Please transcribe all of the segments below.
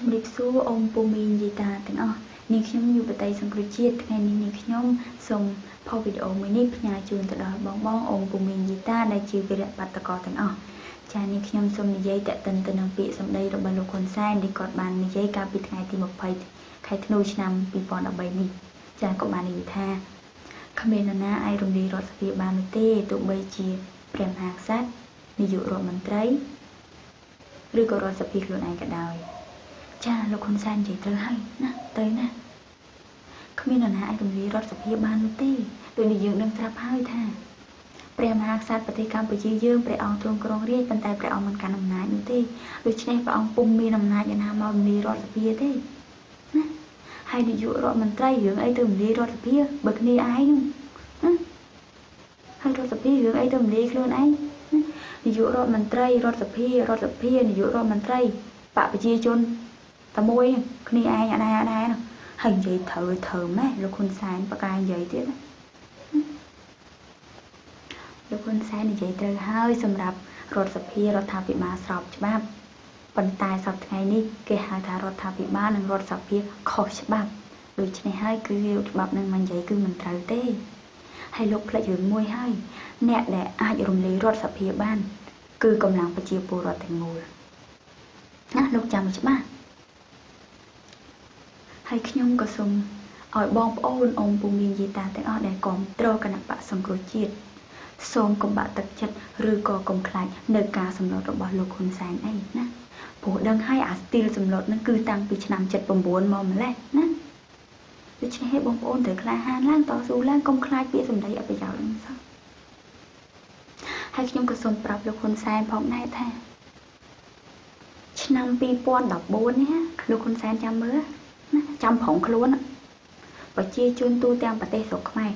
ជំរាបសួរអូនពូមីងយាយតាទាំងអស់នាងខ្ញុំយុវតីសង្គ្រោះជាតិថ្ងៃនេះនាងខ្ញុំសូមផុសវីដេអូមួយនេះផ្ញើជូនទៅដល់បងអូនពូមីងយាយតាដែលជាវីរៈបាតុករទាំងអស់ចា៎នាងខ្ញុំសូមនិយាយតាក់ទិនទៅនឹងពាក្យសម្ដីរបស់លោកហ៊ុនសែនដែលគាត់បាននិយាយកាលពីថ្ងៃទី20ខែធ្នូឆ្នាំ2013នេះចា៎ក៏បាននិយាយថាគ្មាននរណាអាចរំលាយរដ្ឋសភាបាននោះទេទោះបីជាព្រះមហាក្សត្រនាយករដ្ឋមន្ត្រីឬក៏រដ្ឋសភាខ្លួនឯងក៏ដោយចាលោកហ៊ុនសែននិយាយត្រូវហើយណាទៅណាគ្មាននរណាអាចរំលាយរដ្ឋសភាបាននោះទេដូចនេះយើងនឹងត្រាប់ហើយថាព្រះមហាក្សត្រប្រទេសកម្ពុជាយើងព្រះអង្គទ្រង់គ្រងរាជប៉ុន្តែព្រះអង្គមិនកាន់អំណាចនោះទេដូច្នេះព្រះអង្គពុំមានអំណាចឯណាមករំលាយរដ្ឋសភាទេណាហើយនាយករដ្ឋមន្ត្រីរឿងអីទៅរំលាយរដ្ឋសភាបើគ្នាឯងណាហើយរដ្ឋសភារឿងអីទៅរំលាយខ្លួនឯងនាយករដ្ឋមន្ត្រីរដ្ឋសភានាយករដ្ឋមន្ត្រីបកប្រជាជនតែមួយគ្នាឯងអដែរនោះហើយនិយាយត្រូវម៉េះលោកហ៊ុនសែនបកកាយនិយាយទៀតណាលោកហ៊ុនសែននិយាយត្រូវហើយសម្រាប់រដ្ឋសភារដ្ឋាភិបាលស្របច្បាប់ប៉ុន្តែសប្តាហ៍ថ្ងៃនេះគេហៅថារដ្ឋាភិបាលនិងរដ្ឋសភាខុសច្បាប់ដូច្នេះហើយគឺច្បាប់នឹងមិននិយាយគឺមិនត្រូវទេហើយលោកផ្លេចរឿងមួយហើយអ្នកដែលអាចរំលាយរដ្ឋសភាបានគឺកម្លាំងប្រជាពលរដ្ឋទាំងមូលណាលោកចាំច្បាស់ហើយខ្ញុំក៏សូមឲ្យបងប្អូនអូនពូមីងយាយតាទាំងអស់ដែលគាំទ្រគណៈបកសង្គ្រោះជាតិសូមកុំបាក់ទឹកចិត្តឬក៏កុំខ្លាចនៅការសម្លុតរបស់លោកហ៊ុនសែនអីណាព្រោះដឹងហើយអាស្ទីលសម្លុតហ្នឹងគឺតាំងពីឆ្នាំ79មកម្លេះណាដូច្នេះឲ្យបងប្អូនត្រូវក្លាហានឡើងតស៊ូឡើងកុំខ្លាចពាក្យសម្ដីអបិយោហ្នឹងសោះហើយខ្ញុំក៏សូមប្រាប់លោកហ៊ុនសែនផងដែរថាឆ្នាំ2014នេះលោកហ៊ុនសែនចាំមើលណាចាំប្រងខ្លួនប្រជាជនទូទាំងប្រទេសស្រុកខ្មែរ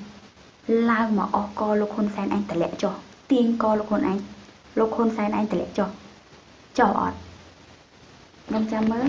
ឡើងមកអស់កលោកហ៊ុនសែនឯងតម្លាក់ចុះទាញកលោកហ៊ុនសែនឯងតម្លាក់ចុះអត់ខ្ញុំចាំមើល